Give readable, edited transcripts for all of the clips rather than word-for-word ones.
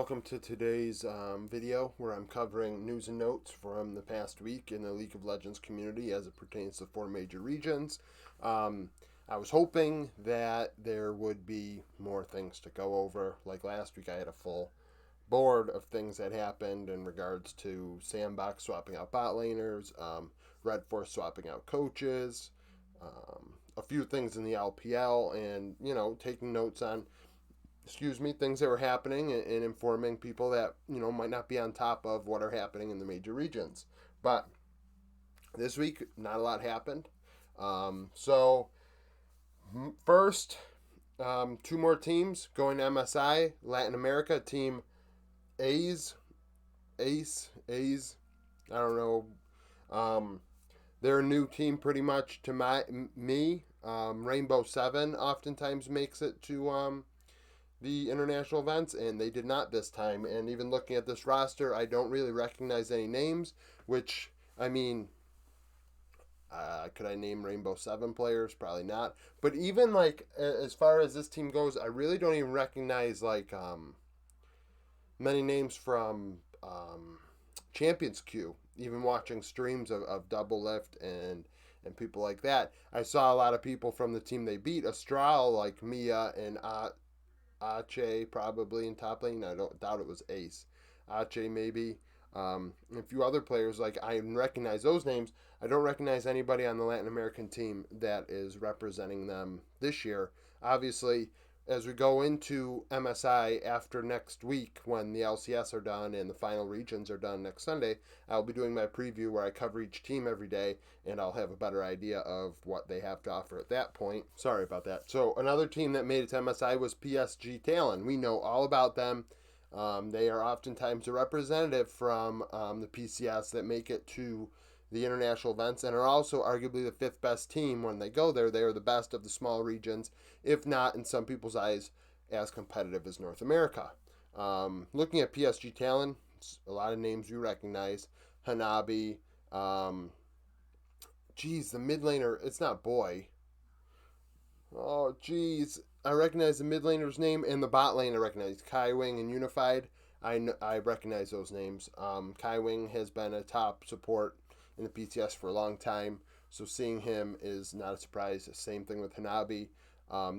welcome to today's video where I'm covering news and notes from the past week in the League of Legends community as it pertains to four major regions. I was hoping that there would be more things to go over. Like last week, I had a full board of things that happened in regards to Sandbox swapping out bot laners, Red Force swapping out coaches, a few things in the LPL, and, taking notes on things that were happening and informing people that, might not be on top of what are happening in the major regions. But this week, not a lot happened. First, two more teams going to MSI, Latin America, team A's, I don't know. They're a new team pretty much to me. Rainbow 7 oftentimes makes it to the international events, and they did not this time. And even looking at this roster, I don't really recognize any names, which, could I name Rainbow 7 players? Probably not. But even, as far as this team goes, I really don't even recognize, many names from Champions Queue, even watching streams of Double Lift and people like that. I saw a lot of people from the team they beat, Astral, like Mia and Ache probably in top lane. I don't doubt it was Ace. Ache maybe. And a few other players, I recognize those names. I don't recognize anybody on the Latin American team that is representing them this year. Obviously, as we go into MSI after next week when the LCS are done and the final regions are done next Sunday, I'll be doing my preview where I cover each team every day, and I'll have a better idea of what they have to offer at that point. Sorry about that. So another team that made it to MSI was PSG Talon. We know all about them. They are oftentimes a representative from the PCS that make it to the international events and are also arguably the fifth best team when they go there. They are the best of the small regions, if not, in some people's eyes, as competitive as North America. Looking at PSG Talon, a lot of names you recognize. Hanabi. The mid laner, it's not Boy. Oh, geez. I recognize the mid laner's name, and the bot lane I recognize. Kai Wing and Unified. I recognize those names. Kai Wing has been a top support in the PTS for a long time, so seeing him is not a surprise. Same thing with Hanabi.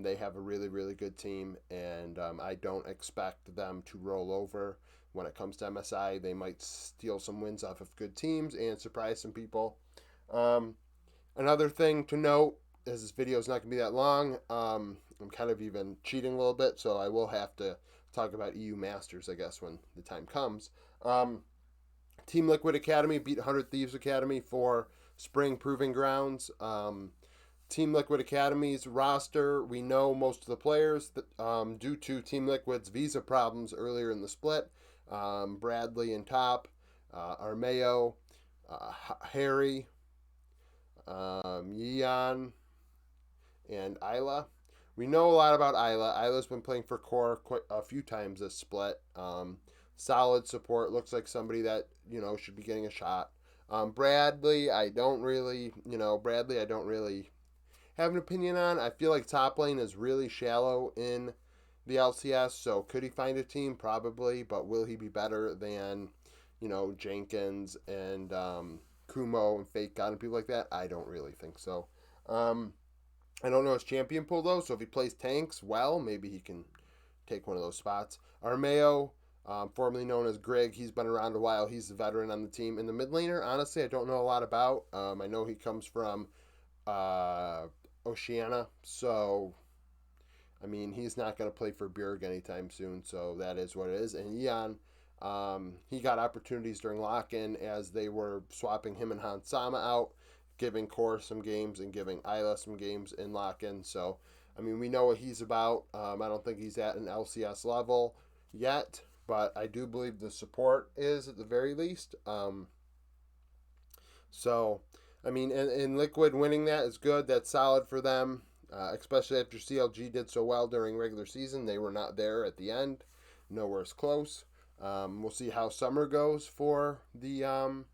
They have a really, really good team, and I don't expect them to roll over when it comes to MSI. They might steal some wins off of good teams and surprise some people. Another thing to note, as this video is not going to be that long, I'm kind of even cheating a little bit, so I will have to talk about EU Masters, I guess, when the time comes. Team Liquid Academy beat 100 Thieves Academy for Spring Proving Grounds. Team Liquid Academy's roster, we know most of the players due to Team Liquid's visa problems earlier in the split. Bradley in top, Armeo, Harry, Yeon, and Isla. We know a lot about Isla. Isla's been playing for Core quite a few times this split. Solid support. Looks like somebody that, should be getting a shot. Bradley, I don't really have an opinion on. I feel like top lane is really shallow in the LCS, so could he find a team? Probably, but will he be better than, Jenkins and Kumo and Fake God and people like that? I don't really think so. I don't know his champion pool, though, so if he plays tanks well, maybe he can take one of those spots. Armeo, formerly known as Greg, he's been around a while. He's the veteran on the team. And the mid laner, honestly, I don't know a lot about. I know he comes from Oceania, so, he's not going to play for Bjerg anytime soon, so that is what it is. And Yeon, he got opportunities during lock-in as they were swapping him and Hans Sama out, giving Core some games and giving Isla some games in lock-in. So, we know what he's about. I don't think he's at an LCS level yet, but I do believe the support is at the very least. And Liquid winning that is good. That's solid for them, especially after CLG did so well during regular season. They were not there at the end. Nowhere's close. We'll see how summer goes for the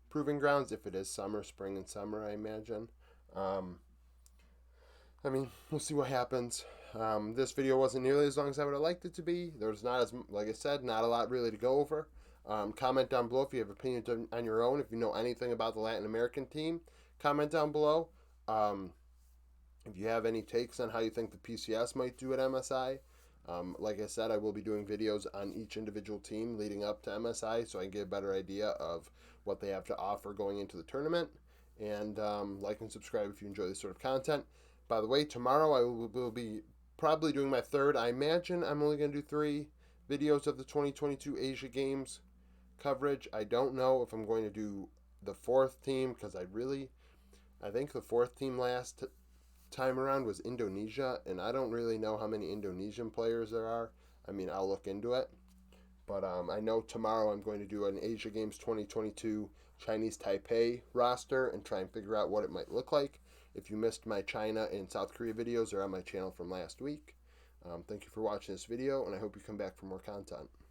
Proving Grounds, if it is summer, spring and summer, I imagine. We'll see what happens. This video wasn't nearly as long as I would have liked it to be. There's not as, like I said, not a lot really to go over. Comment down below if you have opinions on your own. If you know anything about the Latin American team, comment down below. If you have any takes on how you think the PCS might do at MSI, like I said, I will be doing videos on each individual team leading up to MSI so I can get a better idea of what they have to offer going into the tournament. And like and subscribe if you enjoy this sort of content. By the way, tomorrow I will be probably doing my third. I imagine I'm only going to do 3 videos of the 2022 Asia Games coverage. I don't know if I'm going to do the 4th team because I think the 4th team last time around was Indonesia, and I don't really know how many Indonesian players there are. I mean, I'll look into it. But I know tomorrow I'm going to do an Asia Games 2022 Chinese Taipei roster and try and figure out what it might look like. If you missed my China and South Korea videos, they're on my channel from last week. Thank you for watching this video, and I hope you come back for more content.